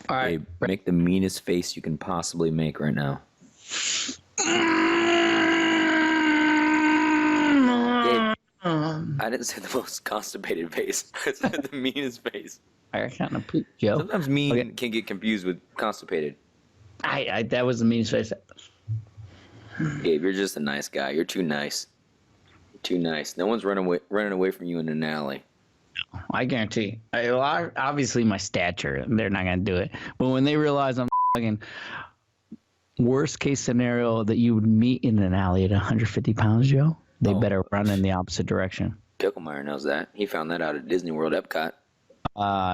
All right. Gabe, make the meanest face you can possibly make right now. Gabe, I didn't say the most constipated face. I said the meanest face. I kind of poop, Joe. Sometimes mean can get confused with constipated. I that was the meanest face. Gabe, you're just a nice guy. You're too nice. You're too nice. No one's running away from you in an alley. I guarantee. Obviously, my stature, they're not going to do it. But when they realize I'm fucking worst case scenario that you would meet in an alley at 150 pounds, Joe, they better run in the opposite direction. Picklemeyer knows that. He found that out at Disney World Epcot.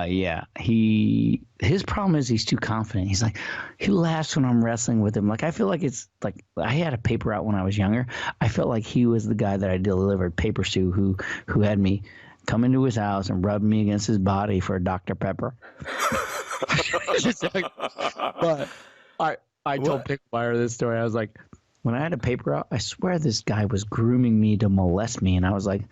Yeah. His problem is he's too confident. He's like, he laughs when I'm wrestling with him. Like, I feel like it's like, I had a paper out when I was younger. I felt like he was the guy that I delivered papers to who had me come into his house and rub me against his body for a Dr. Pepper. But I told Picklemeyer this story. I was like, when I had a paper out, I swear this guy was grooming me to molest me. And I was like,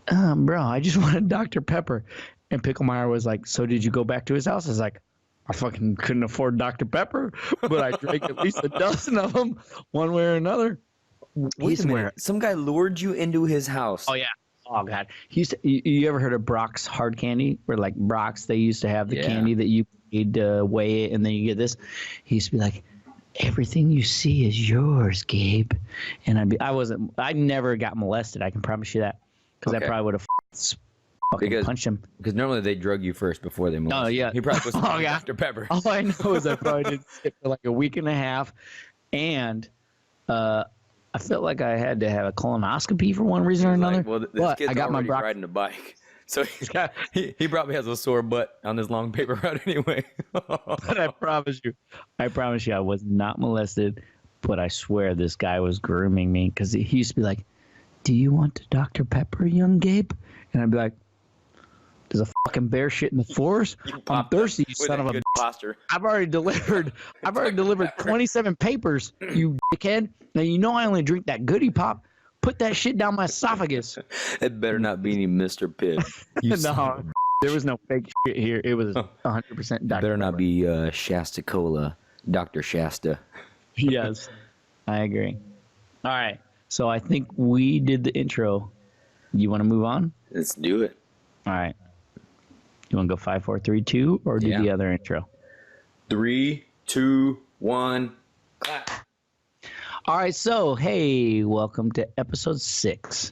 bro, I just wanted Dr. Pepper. And Picklemeyer was like, so did you go back to his house? I was like, I fucking couldn't afford Dr. Pepper, but I drank at least a dozen of them one way or another. Wait a minute. Some guy lured you into his house. Oh, yeah. Oh, God. You ever heard of Brock's hard candy? Where, like, Brock's, they used to have the candy that you need to weigh it, and then you get this. He used to be like, everything you see is yours, Gabe. And I never got molested. I can promise you that. Because I probably would have punched him. Because normally they drug you first before they molest. Oh, yeah. He probably was Dr. Pepper. All I know is I probably didn't sit for like a week and a half. And, I felt like I had to have a colonoscopy for one reason or another. Like, well, this kid's already riding a bike. So he probably has a sore butt on this long paper route anyway. But I promise you, I was not molested. But I swear this guy was grooming me because he used to be like, do you want a Dr. Pepper, young Gabe? And I'd be like, there's a fucking bear shit in the forest. I'm thirsty, you son of a posture. I've already delivered 27 papers, you dickhead. Now you know I only drink that goodie pop. Put that shit down my esophagus. It better not be any Mr. Pibb. No, there was no fake shit here. It was 100% Dr. Better not be Shasta Cola, Dr. Shasta. Yes, I agree. All right, so I think we did the intro. You want to move on? Let's do it. All right. You want to go 5, 4, 3, 2, or do the other intro? 3, 2, 1, clap. All right, so hey, welcome to episode 6.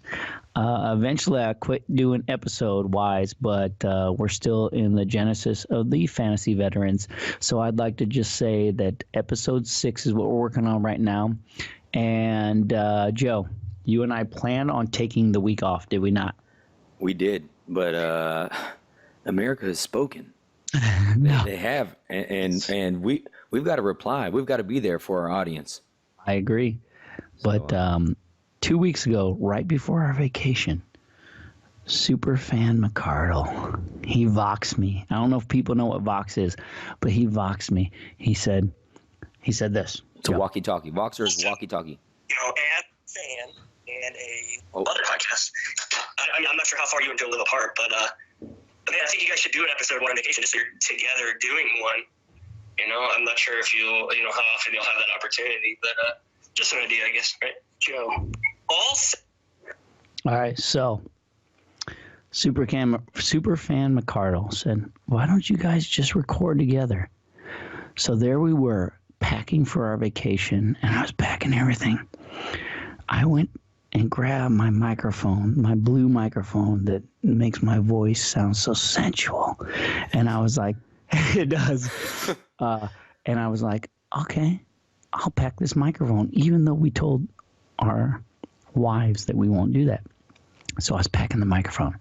Eventually, I quit doing episode-wise, but we're still in the genesis of the Fantasy Veterans. So I'd like to just say that episode 6 is what we're working on right now. And Joe, you and I plan on taking the week off, did we not? We did, but America has spoken. No. They have, and we've got to reply. We've got to be there for our audience. I agree. But 2 weeks ago, right before our vacation, Superfan McCardle, he voxed me. I don't know if people know what Vox is, but he voxed me. He said this. It's a walkie-talkie. Voxer is walkie-talkie. You know, as a fan and other podcast, I'm not sure how far you and Joe live apart, but I think you guys should do an episode 1 on vacation, just so you're together doing one. You know, I'm not sure if how often you'll have that opportunity, but just an idea, I guess, right, Joe? All right, so Superfan McCardle said, why don't you guys just record together? So there we were, packing for our vacation, and I was packing everything. I went and grabbed my microphone, my blue microphone that makes my voice sound so sensual. And I was like, it does. And I was like, okay, I'll pack this microphone, even though we told our wives that we won't do that. So I was packing the microphone.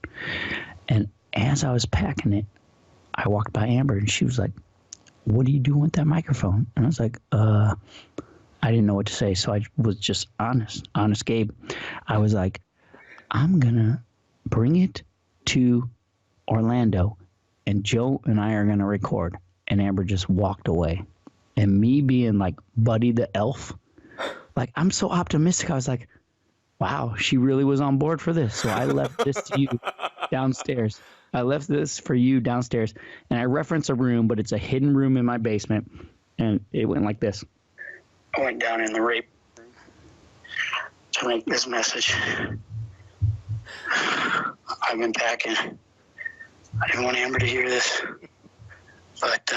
And as I was packing it, I walked by Amber, and she was like, what are you doing with that microphone? And I was like, I didn't know what to say. So I was just honest Gabe. I was like, I'm going to bring it to Orlando, and Joe and I are going to record. And Amber just walked away. And me being like Buddy the Elf, like, I'm so optimistic. I was like, wow, she really was on board for this. So I left this to you downstairs. I left this for you downstairs, and I reference a room, but it's a hidden room in my basement, and it went like this. I went down in the rape room to make this message. I've been packing. I didn't want Amber to hear this, but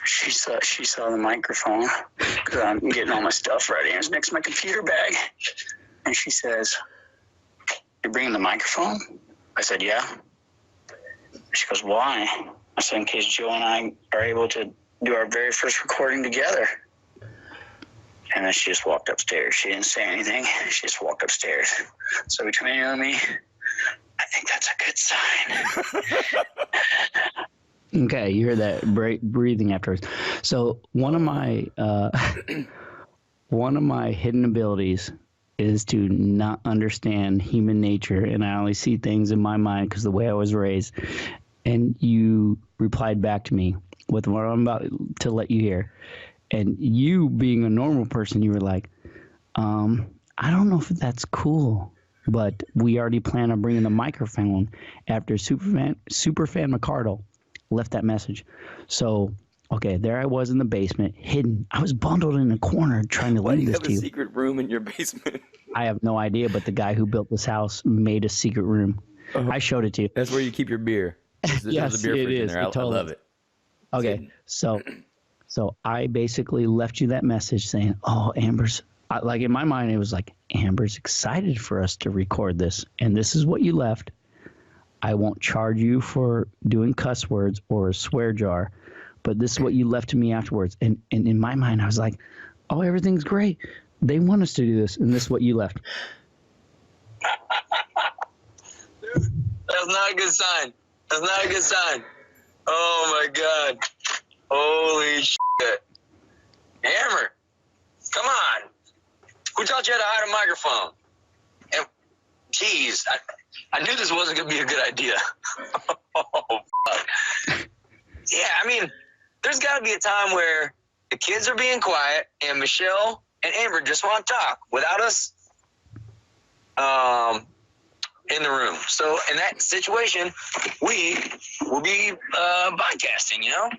she saw the microphone because I'm getting all my stuff ready. It's next to my computer bag, and she says, "You're bringing the microphone?" I said, "Yeah." She goes, "Why?" I said, "In case Joe and I are able to do our very first recording together." And then she just walked upstairs. She didn't say anything. She just walked upstairs. So between you and me, I think that's a good sign. Okay, you hear that breathing afterwards. So one of my hidden abilities is to not understand human nature, and I only see things in my mind because the way I was raised. And you replied back to me with what I'm about to let you hear. And you, being a normal person, you were like, I don't know if that's cool, but we already plan on bringing the microphone after Superfan McCardle left that message. So, okay, there I was in the basement, hidden. I was bundled in a corner trying to leave this to you. Why do you have a secret room in your basement? I have no idea, but the guy who built this house made a secret room. I showed it to you. That's where you keep your beer. Yes, there's a beer it fridge in is. there. I love it. Okay, so I basically left you that message saying, "Oh, Amber's," like in my mind, it was like, "Amber's excited for us to record this," and this is what you left. I won't charge you for doing cuss words or a swear jar, but this is what you left to me afterwards. And in my mind, I was like, "Oh, everything's great. They want us to do this," and this is what you left. That's not a good sign. That's not a good sign. Oh my God. Holy shit. Amber, come on. Who taught you how to hide a microphone? And, geez, I knew this wasn't going to be a good idea. Oh, fuck. Yeah, I mean, there's got to be a time where the kids are being quiet and Michelle and Amber just want to talk without us in the room. So in that situation, we will be podcasting, you know?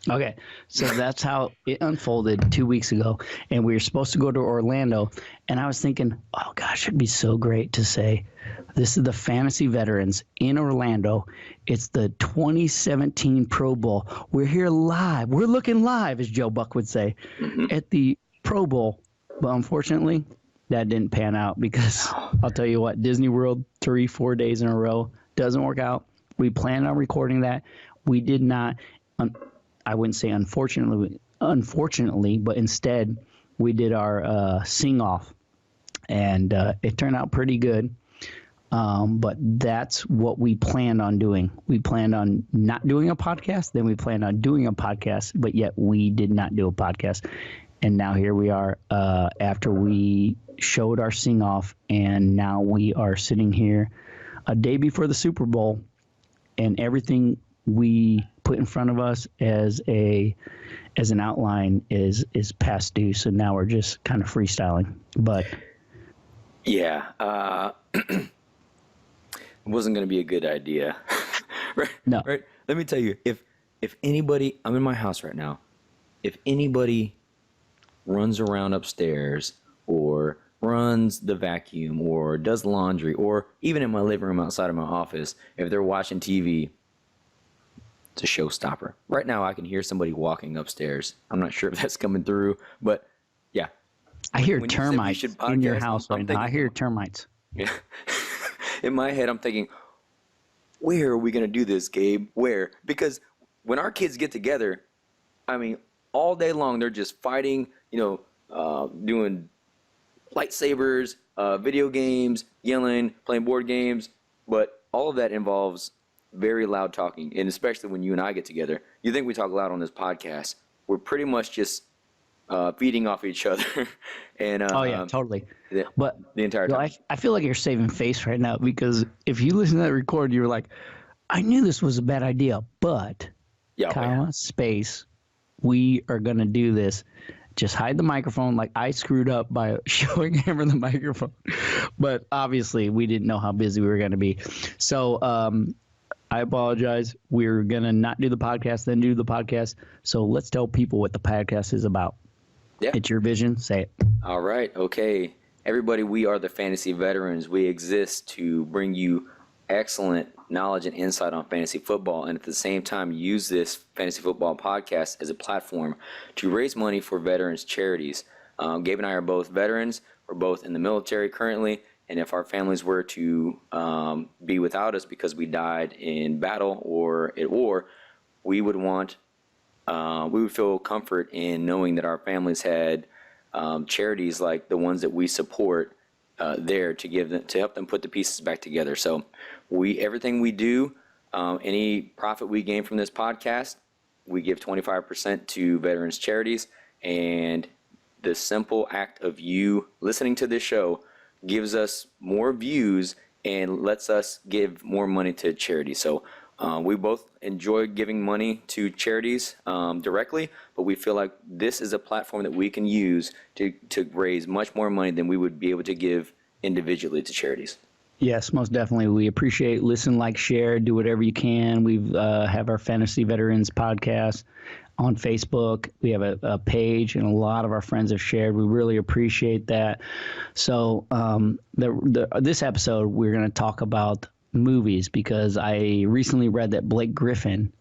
Okay, so that's how it unfolded 2 weeks ago, and we were supposed to go to Orlando, and I was thinking, oh gosh, it'd be so great to say, this is the Fantasy Veterans in Orlando. It's the 2017 Pro Bowl. We're here live. We're looking live, as Joe Buck would say, at the Pro Bowl. But unfortunately, that didn't pan out because I'll tell you what, Disney World 3-4 days in a row doesn't work out. We planned on recording that. We did not. I wouldn't say unfortunately, but instead we did our sing-off, and it turned out pretty good. But that's what we planned on doing. We planned on not doing a podcast, then we planned on doing a podcast, but yet we did not do a podcast. And now here we are after we showed our sing-off, and now we are sitting here a day before the Super Bowl, and everything we put in front of us as an outline is past due. So now we're just kind of freestyling. But yeah, it wasn't going to be a good idea. Right? No. Right. Let me tell you, if anybody, I'm in my house right now. If anybody runs around upstairs or runs the vacuum or does laundry, or even in my living room outside of my office, if they're watching TV, it's a showstopper. Right now, I can hear somebody walking upstairs. I'm not sure if that's coming through, but yeah. I hear termites in your house right now. I hear termites. Yeah. In my head, I'm thinking, where are we going to do this, Gabe? Where? Because when our kids get together, I mean, all day long, they're just fighting, doing lightsabers, video games, yelling, playing board games. But all of that involves very loud talking, and especially when you and I get together. You think we talk loud on this podcast? We're pretty much just feeding off each other. And oh yeah, totally. But the entire time. I feel like you're saving face right now, because if you listen to that record, you were like, I knew this was a bad idea, but space, we are gonna do this. Just hide the microphone. Like I screwed up by showing Amber the microphone, but obviously we didn't know how busy we were going to be. So I apologize. We're going to not do the podcast, then do the podcast. So let's tell people what the podcast is about. Yeah. It's your vision. Say it. All right. Okay. Everybody, we are the Fantasy Veterans. We exist to bring you excellent knowledge and insight on fantasy football, and at the same time use this fantasy football podcast as a platform to raise money for veterans charities. Gabe and I are both veterans. We're both in the military currently, and if our families were to be without us because we died in battle or at war, we would feel comfort in knowing that our families had charities like the ones that we support there to help them put the pieces back together. So everything we do, any profit we gain from this podcast, we give 25% to veterans charities, and the simple act of you listening to this show gives us more views and lets us give more money to charity. So we both enjoy giving money to charities directly, but we feel like this is a platform that we can use to raise much more money than we would be able to give individually to charities. Yes, most definitely. We appreciate listen, like, share, do whatever you can. We have our Fantasy Veterans podcast on Facebook. We have a page, and a lot of our friends have shared. We really appreciate that. So this episode, we're going to talk about movies, because I recently read that Blake Griffin,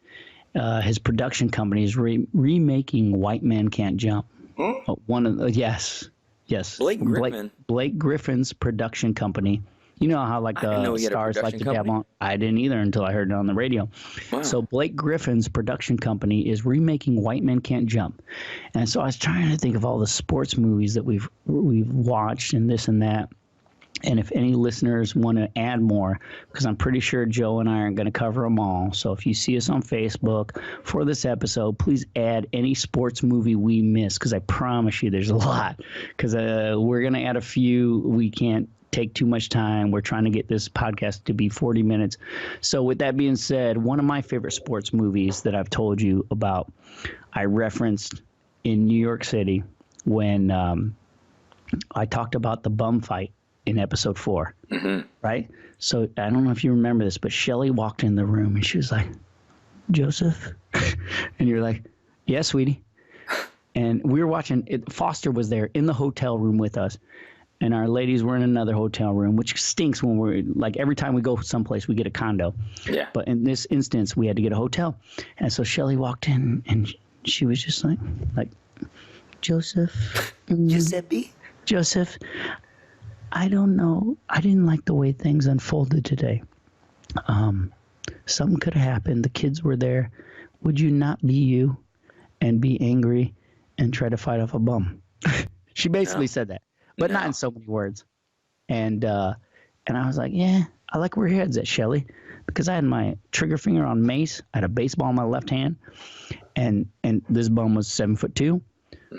his production company, is remaking White Man Can't Jump. Yes. Blake Griffin. Blake Griffin's production company. You know how like the stars like to dab on. I didn't either until I heard it on the radio. Wow. So Blake Griffin's production company is remaking White Men Can't Jump, and so I was trying to think of all the sports movies that we've watched and this and that. And if any listeners want to add more, because I'm pretty sure Joe and I aren't going to cover them all. So if you see us on Facebook for this episode, please add any sports movie we miss, because I promise you there's a lot. Because we're going to add a few. We can't take too much time. We're trying to get this podcast to be 40 minutes. So with that being said, one of my favorite sports movies that I've told you about, I referenced in New York City when I talked about the bum fight in episode 4, right? So I don't know if you remember this, but Shelly walked in the room and she was like, Joseph? And you're like, yeah, sweetie. And we were watching it. Foster was there in the hotel room with us, and our ladies were in another hotel room, which stinks when we're like, every time we go someplace, we get a condo. Yeah. But in this instance, we had to get a hotel. And so Shelly walked in and she was just like Joseph. Joseph. I don't know. I didn't like the way things unfolded today. Something could have happened. The kids were there. Would you not be you and be angry and try to fight off a bum? She basically said that, but not in so many words. And I was like, yeah, I like where your head's at, Shelly, because I had my trigger finger on mace. I had a baseball in my left hand, and this bum was 7'2".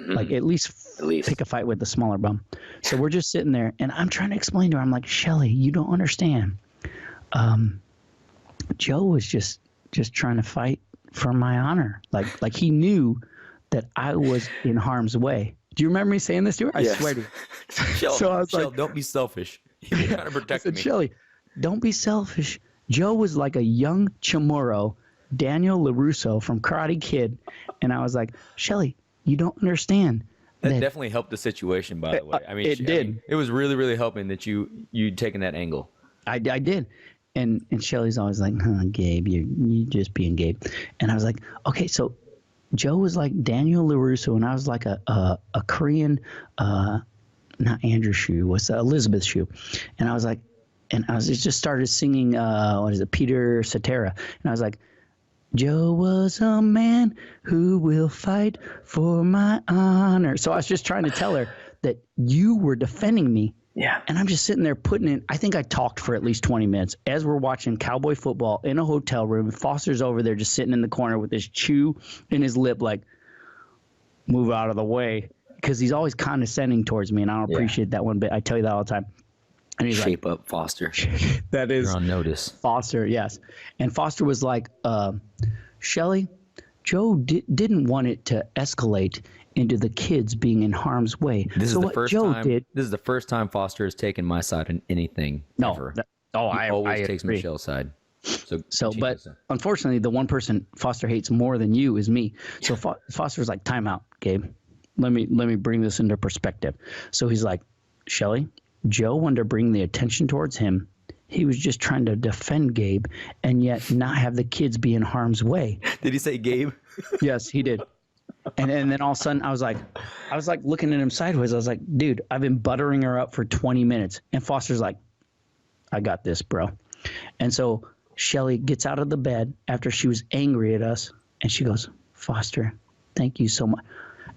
Like at least pick a fight with the smaller bum. So we're just sitting there, and I'm trying to explain to her. I'm like, Shelly, you don't understand. Joe was just trying to fight for my honor. Like he knew that I was in harm's way. Do you remember me saying this to her? I swear to you. So I was like, don't be selfish. You're trying to protect me. Shelly, don't be selfish. Joe was like a young Chamorro, Daniel LaRusso from Karate Kid, and I was like, Shelly, you don't understand. That definitely helped the situation, by the way. I mean, it did. It was really, really helping that you'd taken that angle. I did. And Shelly's always like, Gabe, you just being Gabe. And I was like, okay, so Joe was like Daniel LaRusso, and I was like a Korean, not Andrew Shue, what's Elizabeth Shue. And I was like, just started singing, Peter Cetera. And I was like, Joe was a man who will fight for my honor. So I was just trying to tell her that you were defending me. Yeah. And I'm just sitting there putting in, I think I talked for at least 20 minutes as we're watching Cowboy football in a hotel room. Foster's over there just sitting in the corner with his chew in his lip, like, move out of the way. Because he's always condescending towards me, and I don't appreciate that one bit. I tell you that all the time. And he's Shape up, Foster. That is. You're on notice. Foster, yes. And Foster was like, Shelly, Joe didn't want it to escalate into the kids being in harm's way. This so is the what first Joe time. did. This is the first time Foster has taken my side in anything ever. He always takes agree. Michelle's side. So, But unfortunately, the one person Foster hates more than you is me. So Foster's like, time out, Gabe. Let me bring this into perspective. So he's like, Shelly, Joe wanted to bring the attention towards him. He was just trying to defend Gabe and yet not have the kids be in harm's way. did he say Gabe? Yes, he did. And then all of a sudden I was like looking at him sideways. I was like, dude, I've been buttering her up for 20 minutes. And Foster's like, I got this, bro. And so Shelly gets out of the bed after she was angry at us, and she goes, Foster, thank you so much.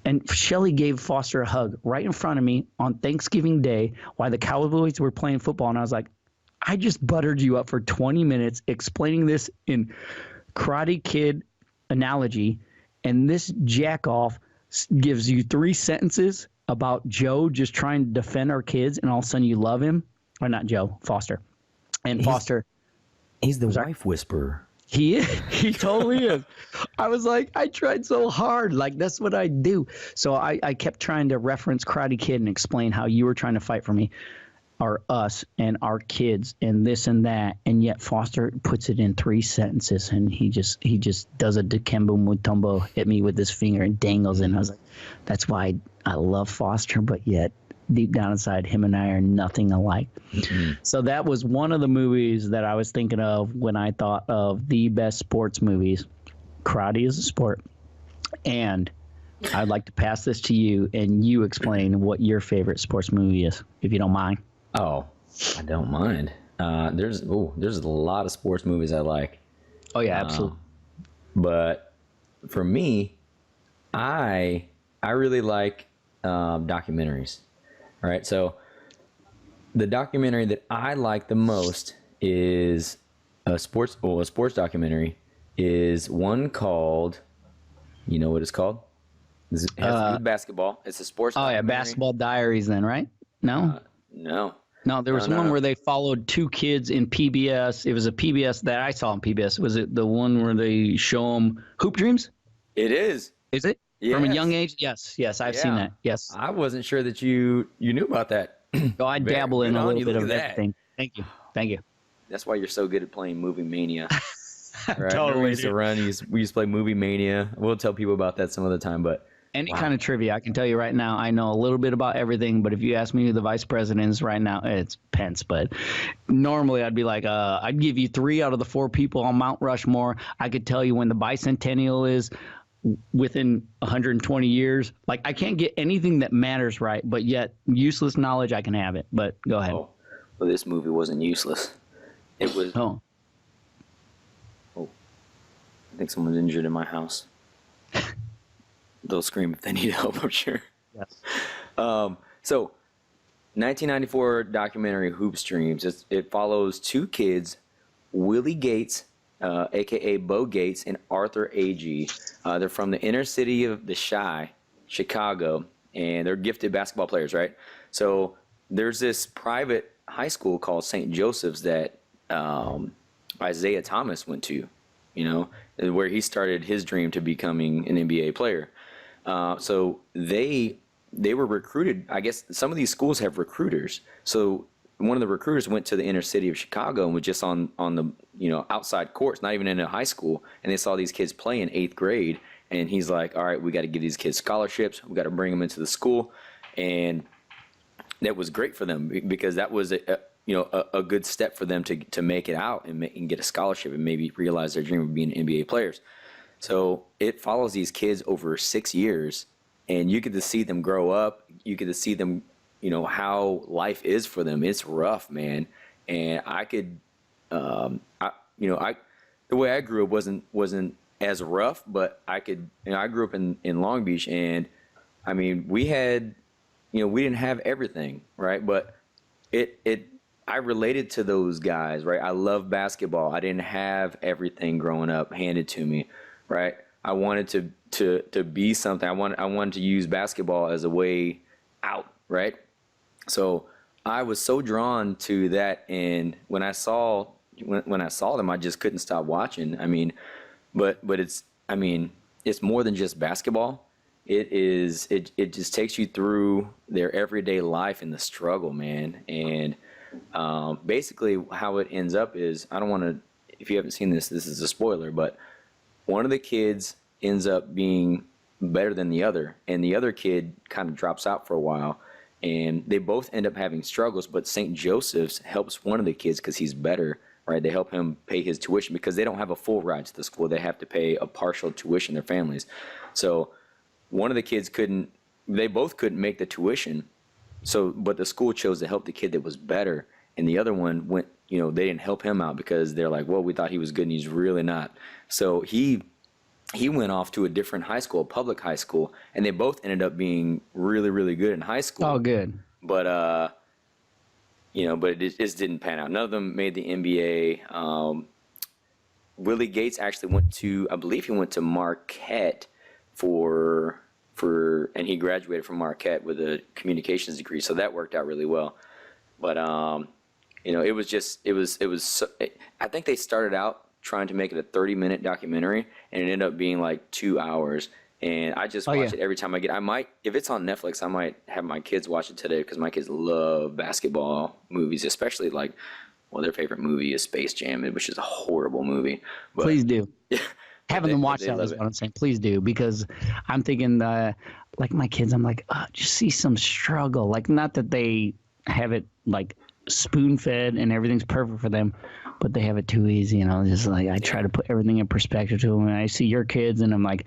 And Shelly gave Foster a hug right in front of me on Thanksgiving Day while the Cowboys were playing football. And I was like, I just buttered you up for 20 minutes explaining this in Karate Kid analogy, and this jack-off gives you 3 sentences about Joe just trying to defend our kids, and all of a sudden you love him. Or not Joe, Foster. And Foster... He's the wife whisperer. He is. He totally is. I was like, I tried so hard. Like, that's what I do. So I kept trying to reference Karate Kid and explain how you were trying to fight for me, or us, and our kids, and this and that. And yet Foster puts it in 3 sentences, and he just does a Dikembe Mutombo at me with his finger and dangles it. And I was like, that's why I love Foster, but yet deep down inside, him and I are nothing alike. Mm-hmm. So that was one of the movies that I was thinking of when I thought of the best sports movies. Karate is a sport. And I'd like to pass this to you, and you explain what your favorite sports movie is, if you don't mind. Oh, I don't mind. There's a lot of sports movies I like. Oh, yeah, absolutely. But for me, I really like documentaries. All right, so the documentary that I like the most is a sports documentary is one called, you know what it's called? It has to do with basketball. It's a sports documentary. Oh, yeah, Basketball Diaries then, right? No? No. No, there was one where they followed 2 kids in PBS. It was a PBS that I saw on PBS. Was it the one where they show them Hoop Dreams? It is. Is it? Yes. From a young age? Yes, I've seen that. Yes. I wasn't sure that you knew about that. Oh, I dabble in a little bit of that. everything. Thank you. That's why you're so good at playing Movie Mania. Right? Totally. We used to play Movie Mania. We'll tell people about that some other time, but Any kind of trivia, I can tell you right now, I know a little bit about everything, but if you ask me who the vice president is right now, it's Pence. But normally I'd be like, I'd give you 3 out of the 4 people on Mount Rushmore. I could tell you when the bicentennial is within 120 years. Like, I can't get anything that matters right, but yet useless knowledge, I can have it. But go ahead. Oh, well, this movie wasn't useless. It was. Oh. I think someone's injured in my house. They'll scream if they need help, I'm sure. Yes. So, 1994 documentary Hoop Streams. It follows 2 kids, Willie Gates, a.k.a. Bo Gates, and Arthur Agee. They're from the inner city of the Chi, Chicago, and they're gifted basketball players, right? So there's this private high school called St. Joseph's that Isaiah Thomas went to, where he started his dream to becoming an NBA player. So they were recruited. I guess some of these schools have recruiters. So one of the recruiters went to the inner city of Chicago and was just on the outside courts, not even in a high school, and they saw these kids play in 8th grade, and he's like, all right, we got to give these kids scholarships. We got to bring them into the school, and that was great for them because that was a good step for them to make it out and get a scholarship and maybe realize their dream of being NBA players. So it follows these kids over 6 years, and you get to see them grow up. You get to see them, how life is for them. It's rough, man. And I could, the way I grew up wasn't as rough, but I could, I grew up in Long Beach, and I mean, we had, we didn't have everything, right? But I related to those guys, right? I love basketball. I didn't have everything growing up handed to me, right? I wanted to be something. I wanted to use basketball as a way out, right? So I was so drawn to that, and when I saw them, I just couldn't stop watching. I mean, but it's more than just basketball. it just takes you through their everyday life and the struggle, man. And basically how it ends up is, I don't want to, if you haven't seen this is a spoiler, but one of the kids ends up being better than the other, and the other kid kind of drops out for a while, and they both end up having struggles, but St. Joseph's helps one of the kids because he's better, right? They help him pay his tuition because they don't have a full ride to the school. They have to pay a partial tuition, their families. So one of the kids they both couldn't make the tuition. So, but the school chose to help the kid that was better, and the other one went, they didn't help him out because they're like, well, we thought he was good and he's really not. So he went off to a different high school, a public high school, and they both ended up being really, really good in high school. Oh, good. But, but it just didn't pan out. None of them made the NBA. Willie Gates actually I believe he went to Marquette and he graduated from Marquette with a communications degree, so that worked out really well. But it was. I think they started out trying to make it a 30-minute documentary, and it ended up being like 2 hours. And I just watch it every time I might, if it's on Netflix, I might have my kids watch it today because my kids love basketball movies, especially their favorite movie is Space Jam, which is a horrible movie. But, please do. Having them watch they that love is it. what I'm saying. Please do, because I'm thinking, like my kids, I'm like, just see some struggle. Like, not that they have it like spoon-fed and everything's perfect for them, but they have it too easy. Just like I try to put everything in perspective to them. And I see your kids, and I'm like,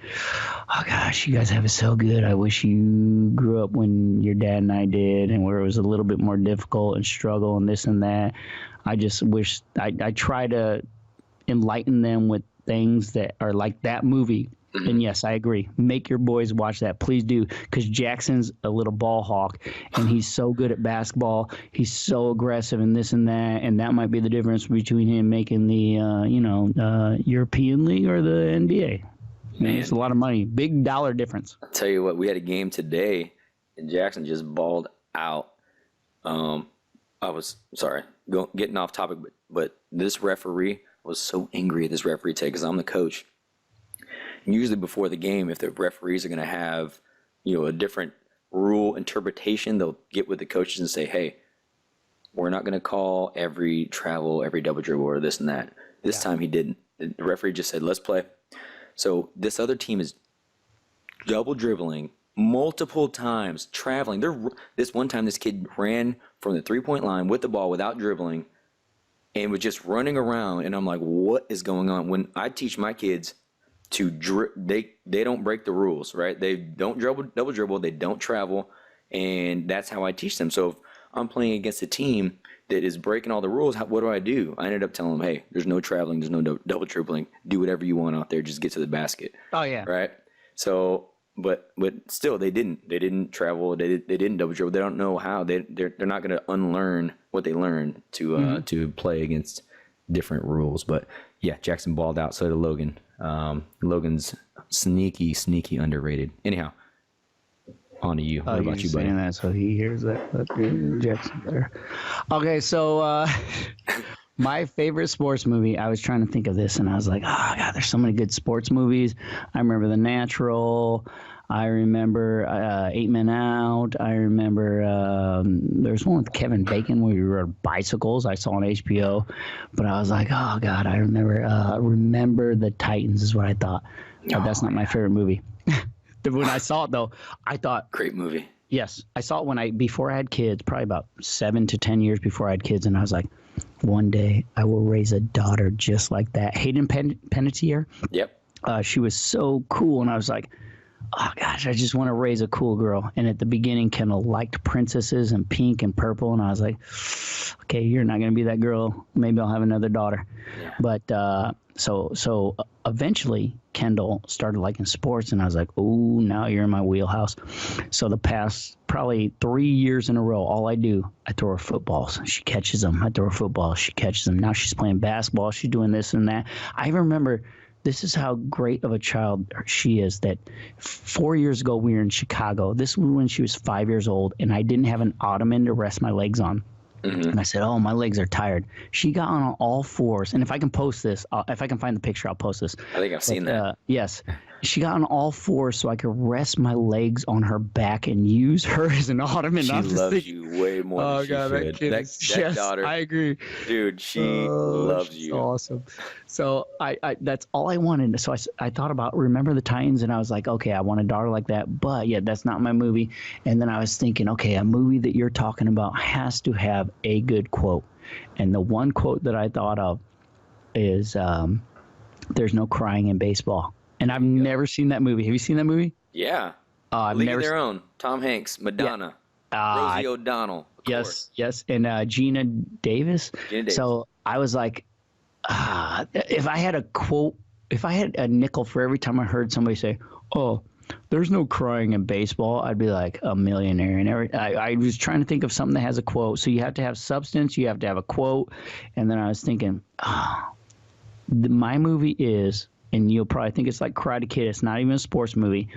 oh gosh, you guys have it so good. I wish you grew up when your dad and I did, and where it was a little bit more difficult and struggle and this and that. I just wish I try to enlighten them with things that are like that movie. And yes, I agree. Make your boys watch that. Please do, because Jackson's a little ball hawk, and he's so good at basketball. He's so aggressive and this and that, and that might be the difference between him making the European League or the NBA. Man, it's a lot of money. Big dollar difference. I'll tell you what, we had a game today, and Jackson just balled out. I was getting off topic, but this referee was so angry at this referee today because I'm the coach. And usually before the game, if the referees are going to have, a different rule interpretation, they'll get with the coaches and say, hey, we're not going to call every travel, every double dribble or this and that. This time he didn't. The referee just said, let's play. So this other team is double dribbling multiple times, traveling. This one time, this kid ran from the three-point line with the ball without dribbling and was just running around. And I'm like, what is going on? When I teach my kids to they don't break the rules, right? They don't double dribble, they don't travel, and that's how I teach them. So if I'm playing against a team that is breaking all the rules, what do? I ended up telling them, hey, there's no traveling, there's no double dribbling. Do whatever you want out there, just get to the basket. Oh yeah. Right? So but still they didn't travel, they didn't double dribble. They don't know how. They're not going to unlearn what they learned to play against different rules. But yeah, Jackson balled out, so did Logan. Logan's sneaky underrated. Anyhow, on to you. What about you, buddy? Saying that so he hears that. Jackson there. Okay, so my favorite sports movie, I was trying to think of this, and I was like, oh god, there's so many good sports movies. I remember The Natural. I remember 8 Men Out. I remember there's one with Kevin Bacon where he rode bicycles. I saw on HBO, but I was like, oh god, I remember the Titans is what I thought. But that's not my favorite movie. When I saw it though, I thought Great movie. Yes, I saw it before I had kids, probably about 7 to 10 years before I had kids, and I was like, one day I will raise a daughter just like that. Hayden Panettiere. Yep. She was so cool, and I was like, oh gosh, I just want to raise a cool girl. And at the beginning, Kendall liked princesses and pink and purple, and I was like, okay, you're not going to be that girl. Maybe I'll have another daughter. Yeah. But so eventually, Kendall started liking sports, and I was like, oh, now you're in my wheelhouse. So the past probably 3 years in a row, all I throw her footballs. She catches them. I throw her footballs. She catches them. Now she's playing basketball. She's doing this and that. I remember. This is how great of a child she is, that 4 years ago we were in Chicago. This was when she was 5 years old, and I didn't have an ottoman to rest my legs on. Mm-hmm. And I said, oh, my legs are tired. She got on all fours. And if I can post this, if I can find the picture, I'll post this. I think I've seen that. Yes. She got on all fours so I could rest my legs on her back and use her as an ottoman. She I'm just loves thinking, you way more oh than she god, that should. kid That, is that yes, daughter, I agree. dude, she Oh, loves she's you. awesome. So I that's all I wanted. So I thought about Remember the Titans, and I was like, okay, I want a daughter like that. But yeah, that's not my movie. And then I was thinking, okay, a movie that you're talking about has to have a good quote. And the one quote that I thought of is, "There's no crying in baseball." And I've never seen that movie. Have you seen that movie? Yeah. I've League never. of Their Own. Tom Hanks, Madonna, Ah, Rosie O'Donnell. Of course. yes, and Gina Davis. Gina Davis. So I was like, if I had a quote, if I had a nickel for every time I heard somebody say, "Oh, there's no crying in baseball," I'd be like a millionaire. And I was trying to think of something that has a quote. So you have to have substance, you have to have a quote, and then I was thinking, my movie is, and you'll probably think it's like Karate Kid. It's not even a sports movie,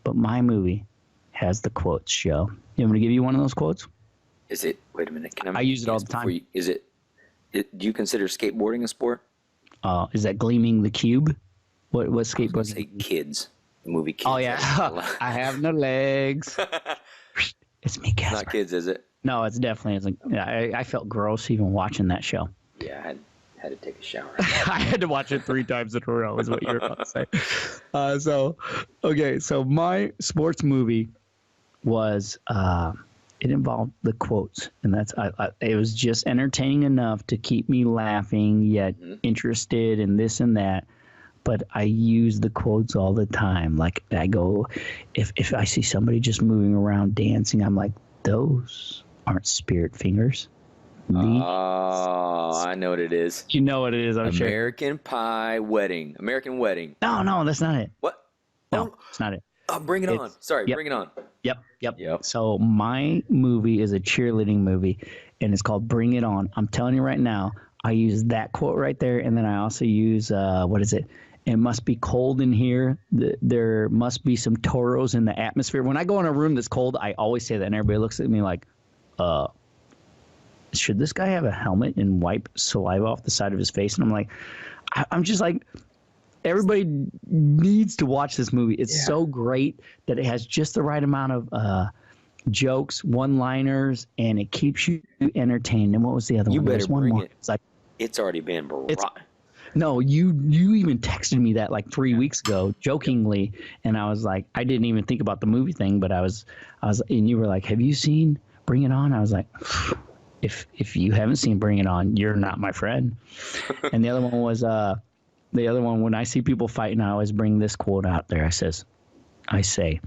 but my movie has the quotes. Show. You want me to give you one of those quotes? Is it? Wait a minute. Can I use it all the time. Do you consider skateboarding a sport? Is that Gleaming the Cube? What I was gonna skateboarding? say Kids. The movie Kids. Oh yeah, I have no legs. It's me, Casper. Not Kids, is it? No, it's definitely isn't. Yeah, I felt gross even watching that show. Yeah, I had to take a shower. I had to watch it 3 times in a row. Is what you're about to say. So my sports movie was it involved the quotes, and that's it was just entertaining enough to keep me laughing yet interested in this and that. But I use the quotes all the time. Like I go, if I see somebody just moving around dancing, I'm like, those aren't spirit fingers. Oh, I know what it is. You know what it is, I'm sure. American Pie Wedding. American Wedding. No, that's not it. What? No, it's not it. Oh, bring it on. Sorry, yep. bring it on. Yep. So my movie is a cheerleading movie, and it's called Bring It On. I'm telling you right now, I use that quote right there, and then I also use, what is it? It must be cold in here. There must be some toros in the atmosphere. When I go in a room that's cold, I always say that, and everybody looks at me like, should this guy have a helmet and wipe saliva off the side of his face? And I'm like, I'm just like, everybody needs to watch this movie. It's so great that it has just the right amount of jokes, one-liners, and it keeps you entertained. And what was the other one? You better There's one bring more. it. It's like, It's already been brought. no, you even texted me that like 3 weeks ago, jokingly, and I was like, I didn't even think about the movie thing, but I was, and you were like, have you seen Bring It On? I was like, if you haven't seen Bring It On, you're not my friend. And the other one was when I see people fighting, I always bring this quote out there. I say,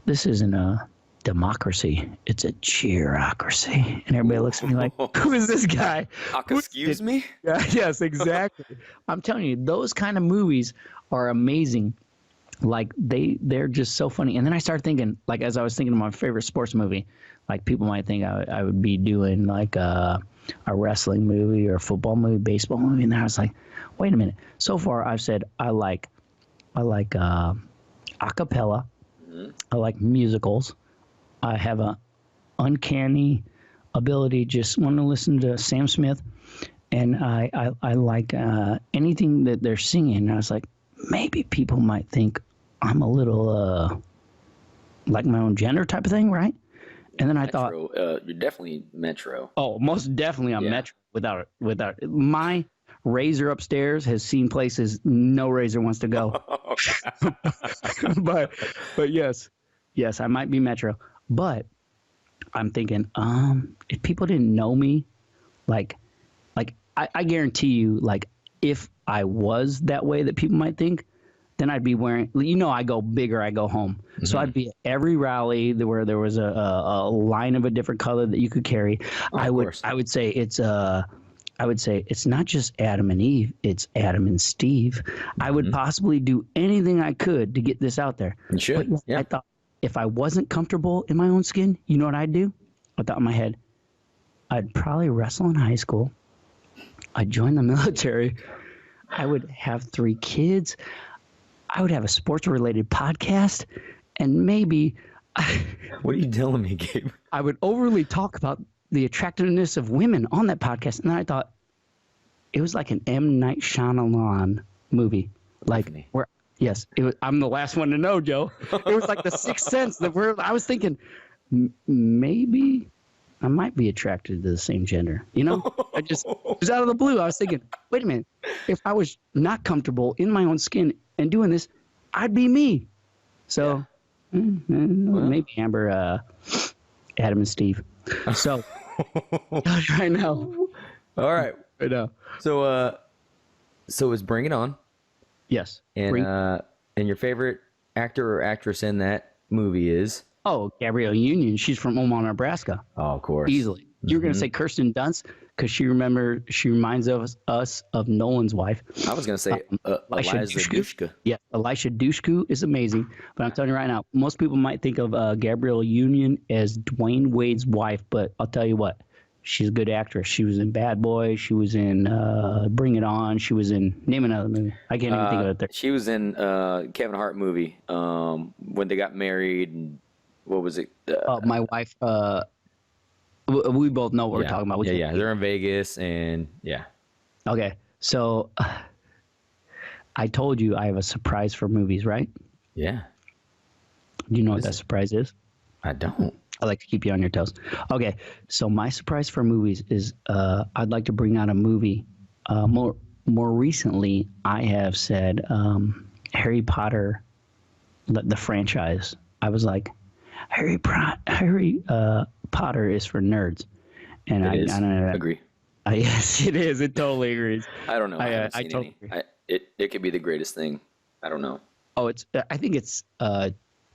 this isn't a democracy, it's a cheerocracy. And everybody looks at me like, who is this guy? Excuse me? Yeah, yes, exactly. I'm telling you, those kind of movies are amazing. Like they're just so funny. And then I started thinking, like as I was thinking of my favorite sports movie, like people might think I would be doing like a wrestling movie or a football movie, baseball movie. And then I was like, wait a minute. So far I've said I like a cappella. I like musicals. I have a uncanny ability, just want to listen to Sam Smith. And I like anything that they're singing. And I was like, maybe people might think I'm a little like my own gender type of thing, right? And then I thought, you're definitely Metro. oh, most definitely I'm Metro. Without my Razor upstairs has seen places no Razor wants to go. but yes, I might be Metro. But I'm thinking, if people didn't know me, like I guarantee you, like if I was that way that people might think, then I'd be wearing, I go big or I go home. Mm-hmm. So I'd be at every rally where there was a line of a different color that you could carry. Oh, I would say it's not just Adam and Eve, it's Adam and Steve. I would possibly do anything I could to get this out there. You should. But I thought if I wasn't comfortable in my own skin, you know what I'd do? I thought in my head, I'd probably wrestle in high school. I'd join the military. I would have 3 kids. I would have a sports-related podcast, and maybe what are you telling me, Gabe? I would overly talk about the attractiveness of women on that podcast. And then I thought it was like an M. Night Shyamalan movie, like where Yes, I'm the last one to know, Joe. It was like the sixth sense that I was thinking maybe I might be attracted to the same gender. You know, it was out of the blue. I was thinking, wait a minute, if I was not comfortable in my own skin and doing this, I'd be me. So maybe Amber, Adam and Steve. So right now, All right. right now, So it's Bring It On. yes. And your favorite actor or actress in that movie is? Oh, Gabrielle Union. She's from Omaha, Nebraska. Oh, of course. Easily. You were going to say Kirsten Dunst because she reminds us of Nolan's wife. I was gonna say Elisha Eliza Dushku. Yeah, Elisha Dushku is amazing. But I'm telling you right now, most people might think of Gabrielle Union as Dwayne Wade's wife, but I'll tell you what, she's a good actress. She was in Bad Boys. She was in Bring It On. She was in name another movie. I can't even think of it there. She was in Kevin Hart movie when they got married. And what was it? My wife. We both know what we're talking about. Which Yeah. They're in Vegas, and yeah. Okay, so I told you I have a surprise for movies, right? Yeah. Do you know what that surprise is? I don't. I like to keep you on your toes. Okay, so my surprise for movies is I'd like to bring out a movie. More recently, I have said Harry Potter, the franchise. I was like, Harry Potter is for nerds, and I don't know. Agree. Yes, it is. It totally agrees. I don't know. I haven't I seen totally any. agree. It could be the greatest thing. I don't know. Oh, I think it's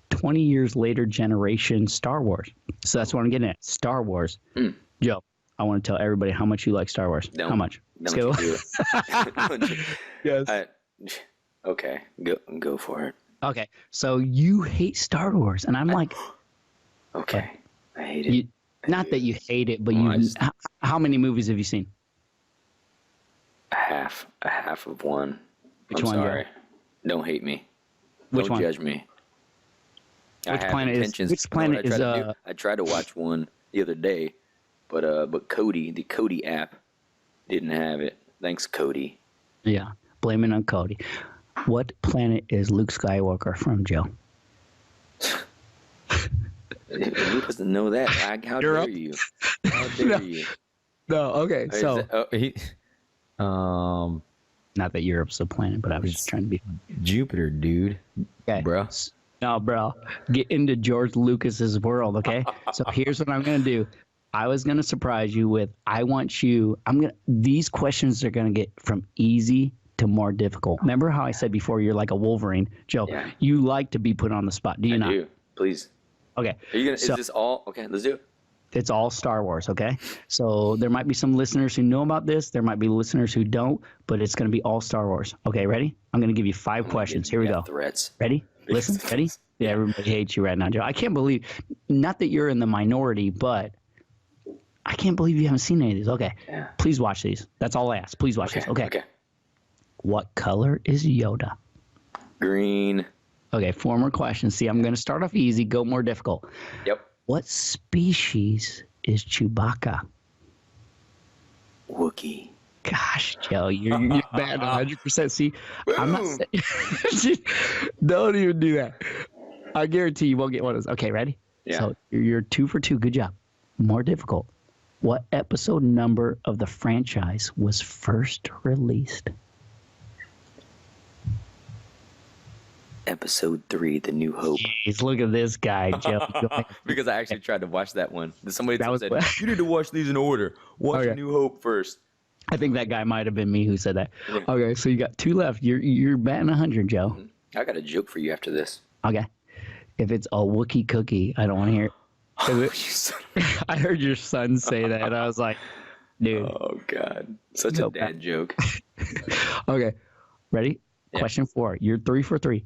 20 years later generation Star Wars. So that's what I'm getting at. Star Wars. Joe, I want to tell everybody how much you like Star Wars. Don't- How much? Don't you do it. Yes. Okay, go for it. Okay. So you hate Star Wars, and I'm like, Okay, I hate it. not that you hate it, but Well, I just- how many movies have you seen? a half of one. Which I'm one, Joe? sorry. Don't hate me. Which Don't one? judge me. Which planet is? Which planet is? I tried to watch one the other day, but the Cody app didn't have it. Thanks, Cody. Yeah, blame it on Cody. What planet is Luke Skywalker from, Joe? Who doesn't know that? How You're dare up. you? How dare you? No. Okay. Is So it- not that Europe's a planet, but I was just trying to be. Jupiter, dude. Okay. Bro. No, bro. Get into George Lucas's world, okay? So here's what I'm gonna do. I was gonna surprise you with. These questions are gonna get from easy to more difficult. Remember how I said before you're like a Wolverine, Joe? Yeah. You like to be put on the spot, do you I not? do. Please. Okay. Are you gonna? So- Is this all? Okay, let's do it. It's all Star Wars, okay? So there might be some listeners who know about this. There might be listeners who don't, but it's going to be all Star Wars. Okay, ready? I'm going to give you 5 questions. Here we You go. got Threats. Ready? Listen, ready? Yeah, everybody hates you right now, Joe. I can't believe, not that you're in the minority, but I can't believe you haven't seen any of these. Okay, Yeah. please watch these. That's all I ask. Please watch these. Okay. Okay. What color is Yoda? Green. Okay, 4 more questions. See, I'm going to start off easy, go more difficult. Yep. What species is Chewbacca? Wookie. Gosh, Joe, you're bad 100%. See, I'm not saying. Don't even do that. I guarantee you won't get one of those. Okay, ready? Yeah. So you're 2 for 2. Good job. More difficult. What episode number of the franchise was first released? Episode 3, The New Hope. Jeez, look at this guy, Joe. Because I actually tried to watch that one. Somebody That was- said, you need to watch these in order. Watch Okay. New Hope first. I think that guy might have been me who said that. Okay, so you got 2 left. You're batting 100, Joe. I got a joke for you after this. Okay. If it's a Wookiee cookie, I don't want to hear it. Oh, you son of I heard your son say that, and I was like, dude. Oh, God. Such No, a dad joke. Okay. Ready? Yeah. Question 4. You're 3 for 3.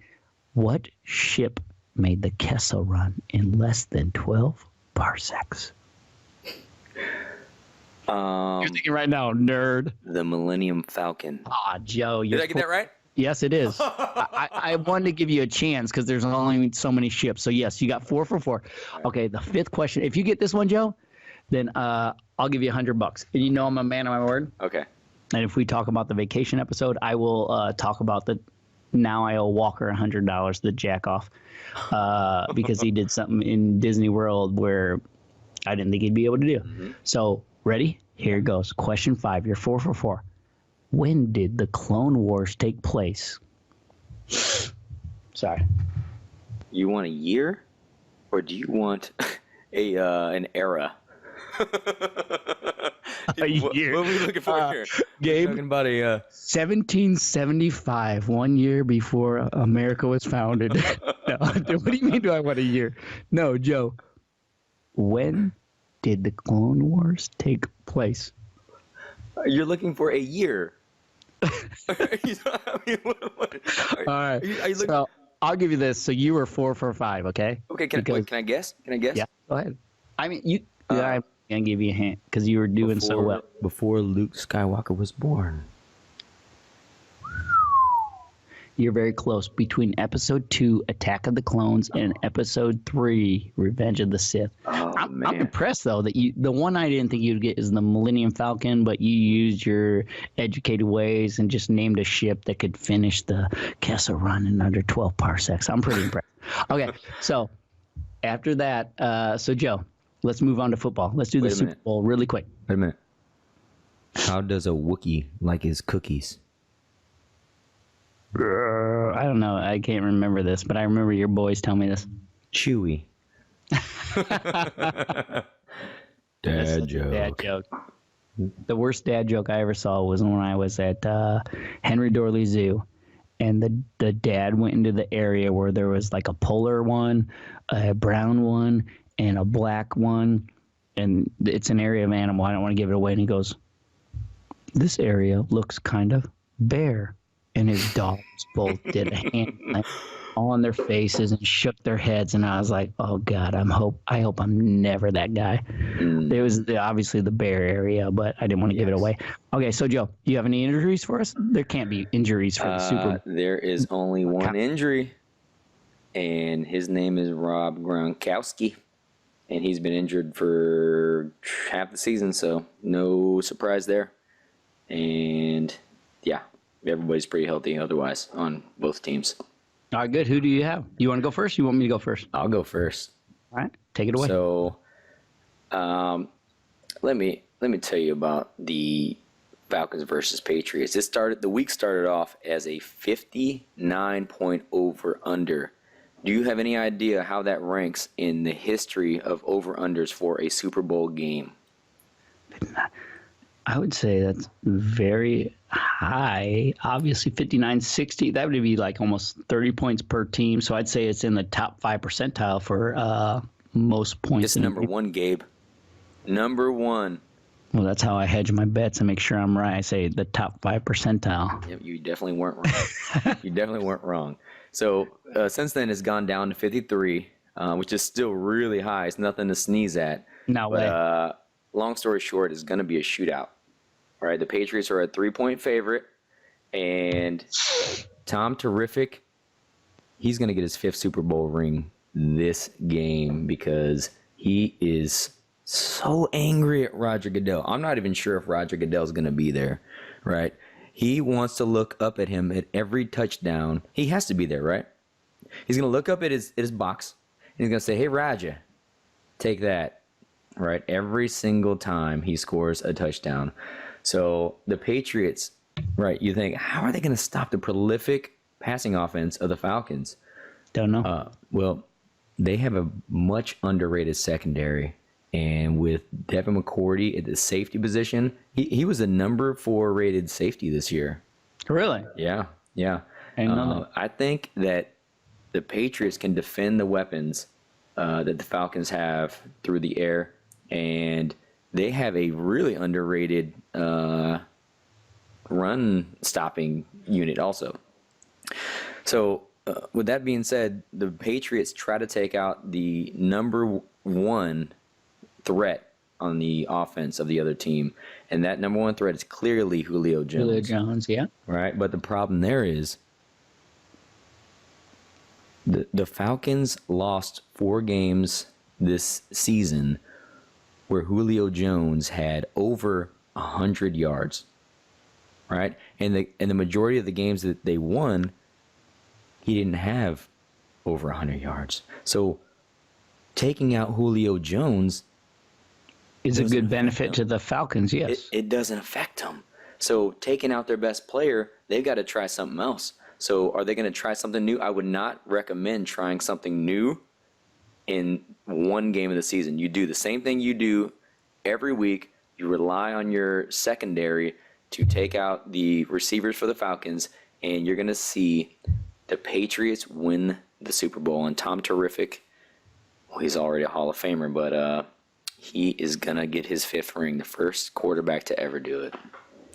What ship made the Kessel Run in less than 12 parsecs? You're thinking right now, nerd. The Millennium Falcon. Ah, Joe. Did I get that right? Yes, it is. I wanted to give you a chance because there's only so many ships. So, yes, you got 4 for 4. Okay, the 5th question. If you get this one, Joe, then I'll give you $100. And you know I'm a man of my word. Okay. And if we talk about the vacation episode, I will talk about now I owe Walker $100 to jack off because he did something in Disney World where I didn't think he'd be able to do. Mm-hmm. So, ready? Here it goes. Question 5. You're 4 for 4. When did the Clone Wars take place? Sorry. You want a year, or do you want an era? A year. What are we looking for here? Gabe, Talking about a 1775, 1 year before America was founded. No, what do you mean do I want a year? No, Joe. When did the Clone Wars take place? You're looking for a year. I mean, what? All right. Are you looking? So I'll give you this. So you were 4 for 5, okay? Okay, can I guess? Can I guess? Yeah, go ahead. I mean, I'm going to give you a hint because you were doing so well. before Luke Skywalker was born. You're very close. Between episode 2, Attack of the Clones, and episode 3, Revenge of the Sith. Oh, I'm impressed, though, that the one I didn't think you'd get is the Millennium Falcon, but you used your educated ways and just named a ship that could finish the Kessel Run in under 12 parsecs. I'm pretty impressed. Okay, so after that, so Joe, let's move on to football. Let's do the Super Bowl really quick. Wait a minute. How does a Wookiee like his cookies? I don't know. I can't remember this, but I remember your boys tell me this. Chewy. Dad joke. Dad joke. The worst dad joke I ever saw was when I was at Henry Dorley Zoo, and the dad went into the area where there was like a polar one, a brown one, and a black one, and it's an area of animal. I don't want to give it away. And he goes, "This area looks kind of bare." And his dogs both did a hand all on their faces and shook their heads, and I was like, "Oh God, I hope I'm never that guy." There was obviously the bear area, but I didn't want to give it away. Okay, so Joe, do you have any injuries for us? There can't be injuries for the Super Bowl. There is only one injury, and his name is Rob Gronkowski, and he's been injured for half the season, so no surprise there. And yeah, everybody's pretty healthy otherwise on both teams. All right, good. Who do you have? You want to go first? You want me to go first? I'll go first. All right, take it away. So, let me tell you about the Falcons versus Patriots. The week started off as a 59-point over/under. Do you have any idea how that ranks in the history of over/unders for a Super Bowl game? I would say that's very high. Obviously, 59-60. That would be like almost 30 points per team. So I'd say it's in the top 5 percentile for most points. It's number one, Gabe. Number one. Well, that's how I hedge my bets and make sure I'm right. I say the top 5 percentile. Yep, you definitely weren't wrong. You definitely weren't wrong. So since then, it's gone down to 53, which is still really high. It's nothing to sneeze at. No way. Long story short, it's going to be a shootout. All right, the Patriots are a 3-point favorite, and Tom Terrific, he's going to get his 5th Super Bowl ring this game because he is so angry at Roger Goodell. I'm not even sure if Roger Goodell is going to be there, right? He wants to look up at him at every touchdown. He has to be there, right? He's going to look up at his box, and he's going to say, "Hey, Roger, take that." Right, every single time he scores a touchdown. So the Patriots, right, you think, how are they going to stop the prolific passing offense of the Falcons? Don't know. Well, they have a much underrated secondary. And with Devin McCourty at the safety position, he was a number 4 rated safety this year. Really? Yeah. I think that the Patriots can defend the weapons that the Falcons have through the air. And they have a really underrated run-stopping unit also. So, with that being said, the Patriots try to take out the number 1 threat on the offense of the other team. And that number 1 threat is clearly Julio Jones. Julio Jones, yeah. Right? But the problem there is the Falcons lost 4 games this season where Julio Jones had over 100 yards, right? And the majority of the games that they won he didn't have over 100 yards. So taking out Julio Jones Is a doesn't good affect benefit them. to the Falcons, yes. It doesn't affect them. So taking out their best player, they've got to try something else. So are they going to try something new? I would not recommend trying something new in one game of the season. You do the same thing you do every week. You rely on your secondary to take out the receivers for the Falcons, and you're going to see the Patriots win the Super Bowl. And Tom Terrific, well, he's already a Hall of Famer, but he is going to get his 5th ring, the first quarterback to ever do it.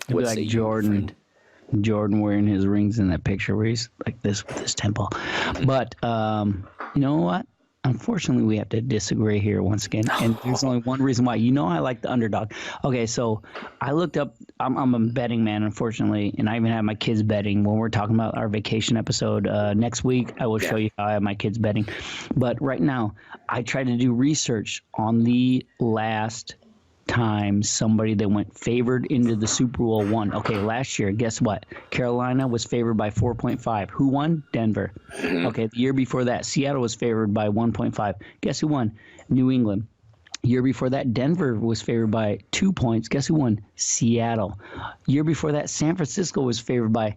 It'd be like Jordan wearing his rings in that picture where he's like this with his temple. But you know what? Unfortunately, we have to disagree here once again. And there's only one reason why. You know I like the underdog. Okay, so I looked up. I'm a betting man, unfortunately, and I even have my kids betting when we're talking about our vacation episode next week. I will show you how I have my kids betting. But right now, I tried to do research on the last time somebody that went favored into the Super Bowl won. Okay, last year, guess what? Carolina was favored by 4.5. Who won? Denver. Okay, the year before that, Seattle was favored by 1.5. Guess who won? New England. Year before that, Denver was favored by 2 points. Guess who won? Seattle. Year before that, San Francisco was favored by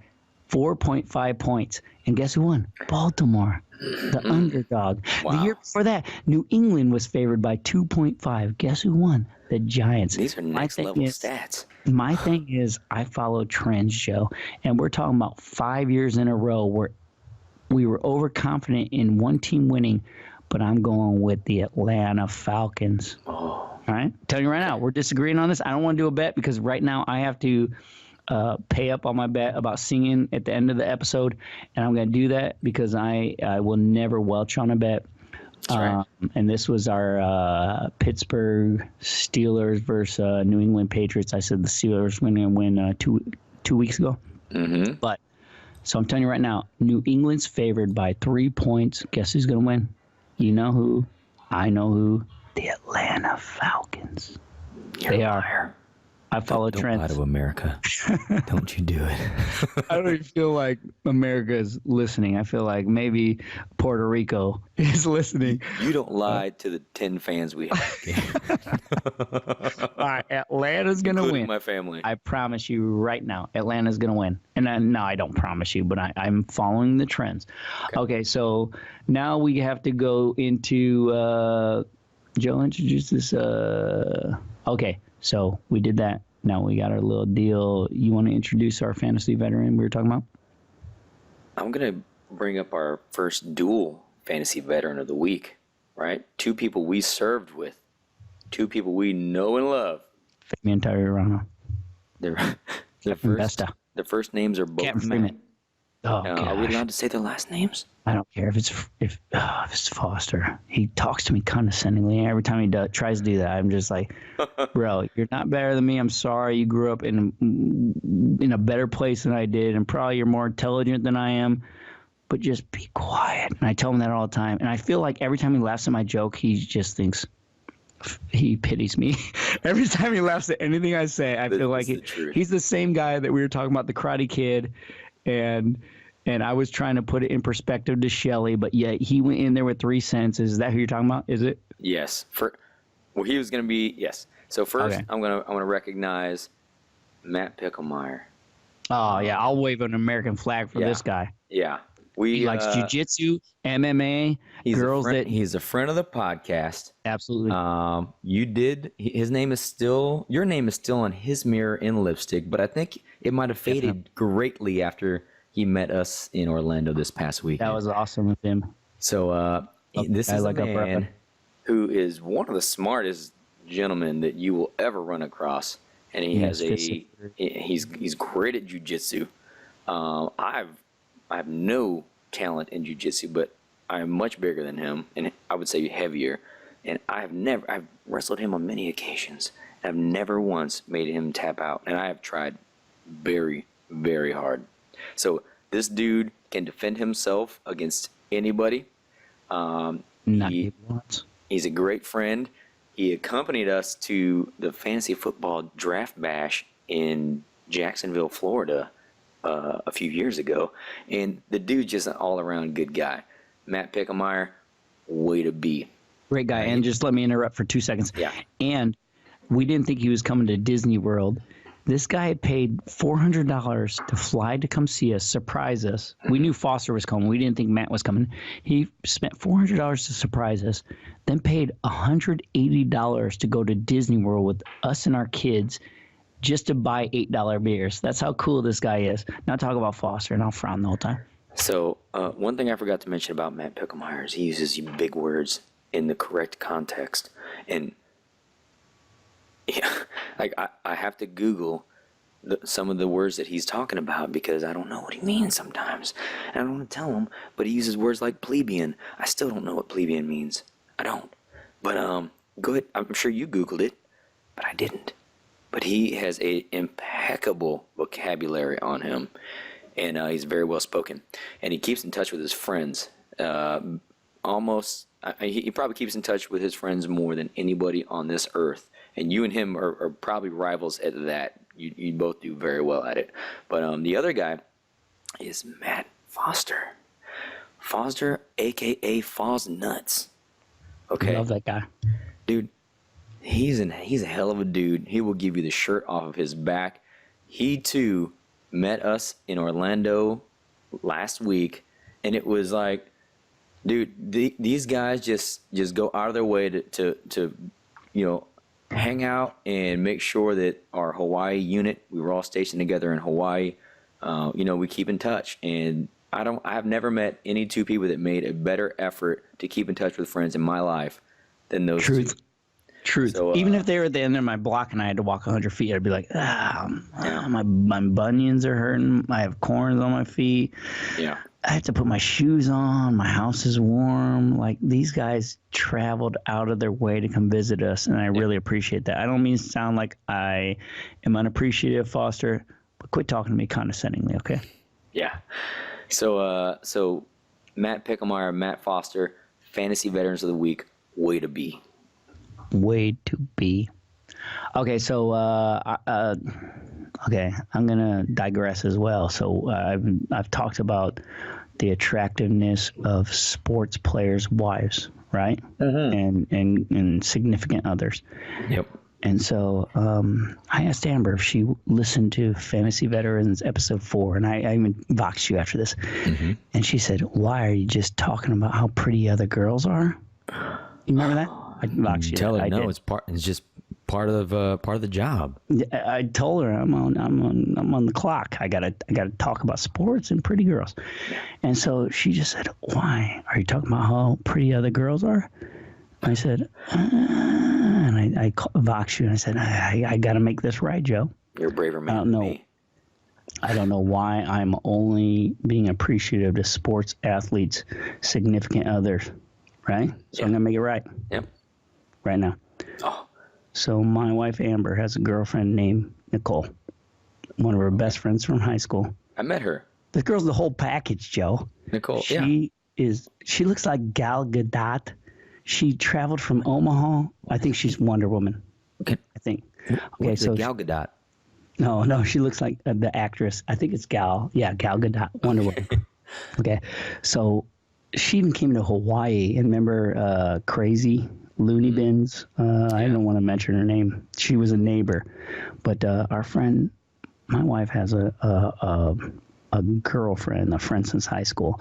4.5 points. And guess who won? Baltimore, the underdog. Wow. The year before that, New England was favored by 2.5. Guess who won? The Giants. These are next level stats. My thing is, I follow trends, Joe, and we're talking about 5 years in a row where we were overconfident in one team winning, but I'm going with the Atlanta Falcons. Oh. All right? Telling you right now, we're disagreeing on this. I don't want to do a bet because right now I have to pay up on my bet about singing at the end of the episode, and I'm going to do that because I will never welch on a bet. That's right. And this was our Pittsburgh Steelers versus New England Patriots. I said the Steelers were going to win 2 weeks ago. Mm-hmm. But so I'm telling you right now, New England's favored by 3 points. Guess who's going to win? You know who? I know who. The Atlanta Falcons. They are. I follow Don't trends. lie to America. Don't you do it. I don't even feel like America is listening. I feel like maybe Puerto Rico is listening. You don't lie to the 10 fans we have. All right, Atlanta's going to Including win. my family. I promise you right now, Atlanta's going to win. And no, I don't promise you, but I'm following the trends. Okay, so now we have to go into Joe, introduce this. Okay, so we did that. Now we got our little deal. You want to introduce our fantasy veteran we were talking about? I'm going to bring up our first dual fantasy veteran of the week, right? 2 people we served with, 2 people we know and love. Fabian Tyrano. Their Captain Besta. first names are both Captain Matt. Freeman. Oh, Are we gosh. allowed to say their last names? I don't care if it's Foster. He talks to me condescendingly. Every time he tries to do that, I'm just like, bro, you're not better than me. I'm sorry. You grew up in a better place than I did, and probably you're more intelligent than I am. But just be quiet. And I tell him that all the time. And I feel like every time he laughs at my joke, he just thinks he pities me. Every time he laughs at anything I say, I feel like he's the same guy that we were talking about, the Karate Kid, and I was trying to put it in perspective to Shelley, but yet he went in there with 3 sentences. Is that who you're talking about? Is it? Yes. Well, he was going to be, yes. So first, Okay. I'm gonna recognize Matt Picklemeyer. Oh, yeah. I'll wave an American flag for this guy. Yeah. He likes jiu-jitsu, MMA, girls He's a friend of the podcast. Absolutely. His name is still, your name is still on his mirror in lipstick, but I think it might have faded greatly after he met us in Orlando this past week. That was awesome with him. So this is a man who is one of the smartest gentlemen that you will ever run across, and he's great at jiu-jitsu. I have no talent in jiu-jitsu, but I am much bigger than him, and I would say heavier. And I've wrestled him on many occasions. I've never once made him tap out, and I have tried very, very hard. So this dude can defend himself against anybody. He's a great friend. He accompanied us to the fantasy football draft bash in Jacksonville, Florida, a few years ago, and the dude's just an all-around good guy. Matt Pickemeyer, way to be. Great guy. And just let me interrupt for 2 seconds. Yeah. And we didn't think he was coming to Disney World. This guy had paid $400 to fly to come see us, surprise us. We knew Foster was coming. We didn't think Matt was coming. He spent $400 to surprise us, then paid $180 to go to Disney World with us and our kids just to buy $8 beers. That's how cool this guy is. Now talk about Foster, and I'll frown the whole time. So one thing I forgot to mention about Matt Pickemeyer is he uses big words in the correct context. And yeah, like I have to Google some of the words that he's talking about because I don't know what he means sometimes. And I don't want to tell him, but he uses words like plebeian. I still don't know what plebeian means. I don't. But go ahead. I'm sure you Googled it, but I didn't. But he has a impeccable vocabulary on him, and he's very well spoken. And he keeps in touch with his friends. He probably keeps in touch with his friends more than anybody on this earth. And you and him are probably rivals at that. You both do very well at it. But the other guy is Matt Foster. Foster, a.k.a. Foz Nuts. Okay? I love that guy. Dude, he's a hell of a dude. He will give you the shirt off of his back. He, too, met us in Orlando last week. And it was like, dude, these guys just go out of their way to hang out and make sure that our Hawaii unit, we were all stationed together in Hawaii, we keep in touch. And I've never met any two people that made a better effort to keep in touch with friends in my life than those two. Truth. So, even if they were at the end of my block and I had to walk 100 feet, I'd be like, my bunions are hurting. I have corns on my feet. Yeah. I have to put my shoes on. My house is warm. Like, these guys traveled out of their way to come visit us, and I really appreciate that. I don't mean to sound like I am unappreciative, Foster, but quit talking to me condescendingly, okay? Yeah. So Matt Pickemeyer, Matt Foster, Fantasy Veterans of the Week, way to be. Way to be. Okay, so okay, I'm gonna digress as well. So I've talked about the attractiveness of sports players' wives, right? Mm-hmm. And significant others. Yep. And so I asked Amber if she listened to Fantasy Veterans episode 4, and I even voxed you after this. Mm-hmm. And she said, "Why are you just talking about how pretty other girls are?" You remember that? I voxed you. Tell her no. Did. It's just part of the job. I told her I'm on the clock. I gotta talk about sports and pretty girls. And so she just said, "Why are you talking about how pretty other girls are?" I said, and I voxed you and I said, I got to make this right, Joe. You're a braver man than me. I don't know why I'm only being appreciative to sports athletes' significant others, right? So I'm going to make it right. Yep. Right now. Oh. So my wife, Amber, has a girlfriend named Nicole, one of her best friends from high school. I met her. This girl's the whole package, Joe. Nicole, She looks like Gal Gadot. She traveled from Omaha. I think she's Wonder Woman. Okay. I think. Okay, so Gal Gadot. No, she looks like the actress. I think it's Gal. Yeah, Gal Gadot, Wonder Woman. Okay, so she even came to Hawaii. And remember Crazy Looney Bins? I don't want to mention her name. She was a neighbor. But our friend, my wife has a girlfriend, a friend since high school,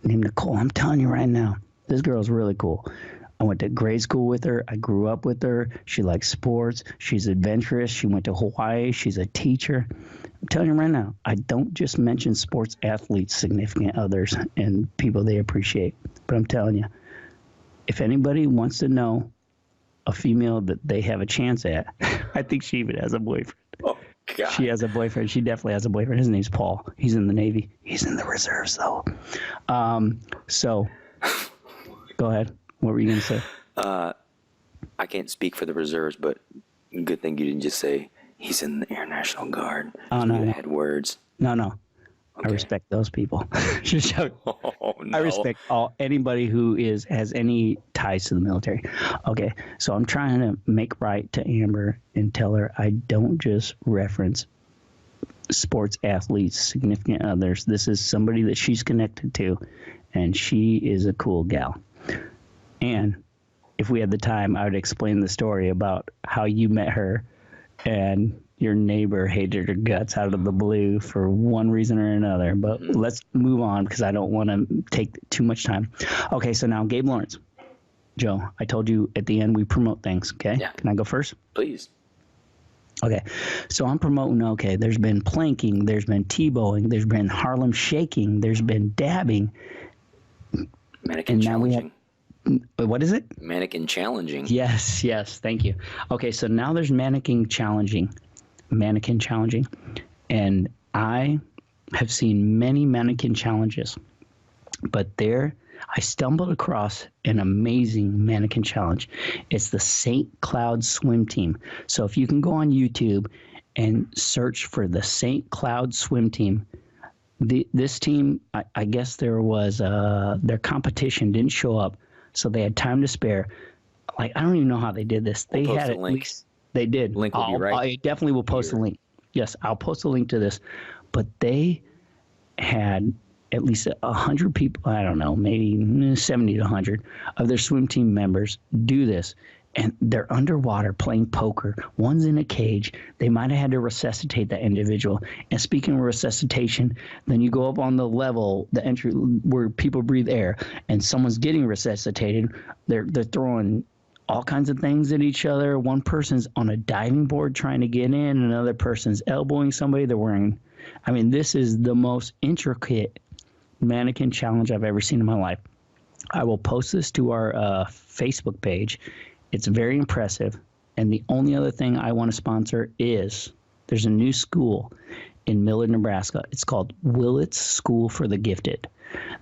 named Nicole. I'm telling you right now, this girl's really cool. I went to grade school with her. I grew up with her. She likes sports. She's adventurous. She went to Hawaii. She's a teacher. I'm telling you right now, I don't just mention sports athletes, significant others, and people they appreciate. But I'm telling you, if anybody wants to know a female that they have a chance at, I think she even has a boyfriend. Oh, God. She has a boyfriend. She definitely has a boyfriend. His name's Paul. He's in the Navy. He's in the reserves, though. So go ahead. What were you going to say? I can't speak for the reserves, but good thing you didn't just say he's in the Air National Guard. Oh, no. You had words. No. Okay. I respect those people. Oh, no. I respect anybody who has any ties to the military. Okay, so I'm trying to make right to Amber and tell her I don't just reference sports athletes, significant others. This is somebody that she's connected to, and she is a cool gal. And if we had the time, I would explain the story about how you met her and your neighbor hated her guts out of the blue for one reason or another. But let's move on because I don't want to take too much time. Okay, so now Gabe Lawrence. Joe, I told you at the end we promote things, okay? Yeah. Can I go first? Please. Okay, so I'm promoting, okay, there's been planking, there's been Tebowing, there's been Harlem shaking, there's been dabbing. Mannequin And now we challenging. What is it? Mannequin challenging. Yes, thank you. Okay, so now there's mannequin challenging. And I have seen many mannequin challenges, but I stumbled across an amazing mannequin challenge. It's the St. Cloud swim team. So if you can go on YouTube and search for the St. Cloud swim team, this team, I guess there was their competition didn't show up, so they had time to spare. Like, I don't even know how they did this. They We'll had post a at link. least they did. Link will be right I definitely will post a link. Yes, I'll post a link to this. But they had at least 100 people, I don't know, maybe 70 to 100 of their swim team members do this. And they're underwater playing poker. One's in a cage. They might have had to resuscitate that individual. And speaking of resuscitation, then you go up on the level, the entry where people breathe air, and someone's getting resuscitated. They're throwing all kinds of things at each other. One person's on a diving board trying to get in. Another person's elbowing somebody. This is the most intricate mannequin challenge I've ever seen in my life. I will post this to our Facebook page. It's very impressive. And the only other thing I want to sponsor is there's a new school in Millard, Nebraska. It's called Willits School for the Gifted.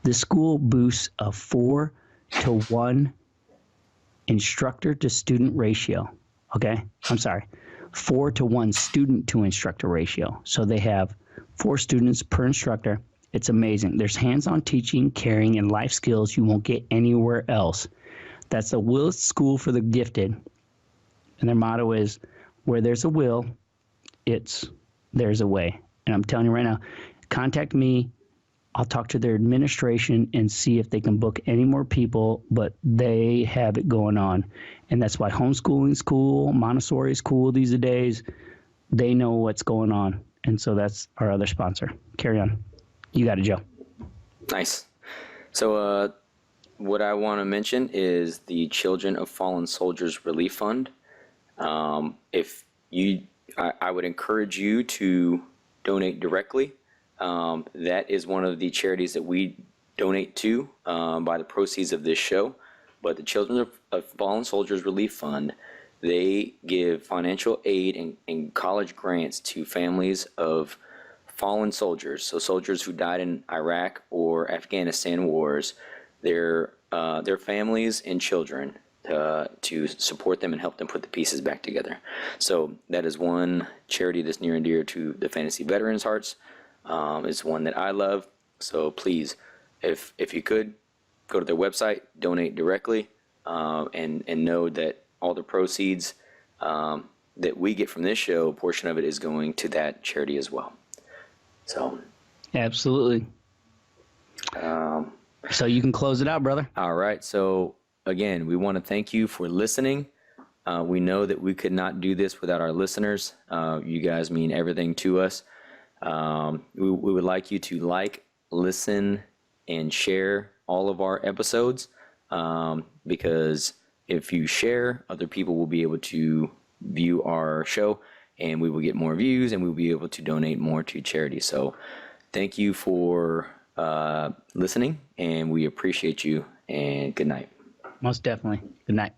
This school boasts a 4-to-1 instructor to student ratio. Okay? I'm sorry. 4-to-1 student to instructor ratio. So they have 4 students per instructor. It's amazing. There's hands-on teaching, caring, and life skills you won't get anywhere else. That's the Willits School for the Gifted. And their motto is, where there's a will, there's a way. And I'm telling you right now, contact me. I'll talk to their administration and see if they can book any more people, but they have it going on. And that's why homeschooling's cool, Montessori's cool these days. They know what's going on. And so that's our other sponsor. Carry on. You got it, Joe. Nice. So what I want to mention is the Children of Fallen Soldiers Relief Fund. I would encourage you to donate directly. That is one of the charities that we donate to by the proceeds of this show. But the Children of Fallen Soldiers Relief Fund, they give financial aid and college grants to families of fallen soldiers, so soldiers who died in Iraq or Afghanistan wars, their families and children, to support them and help them put the pieces back together. So that is one charity that's near and dear to the fantasy veterans' hearts. It's one that I love. So please, if you could, go to their website, donate directly, and know that all the proceeds that we get from this show, a portion of it is going to that charity as well. So, absolutely. So you can close it out, brother. All right. So again, we want to thank you for listening. We know that we could not do this without our listeners. You guys mean everything to us. We would like you to like, listen, and share all of our episodes, because if you share, other people will be able to view our show, and we will get more views, and we'll be able to donate more to charity. So thank you for listening, and we appreciate you, and good night. Most definitely. Good night.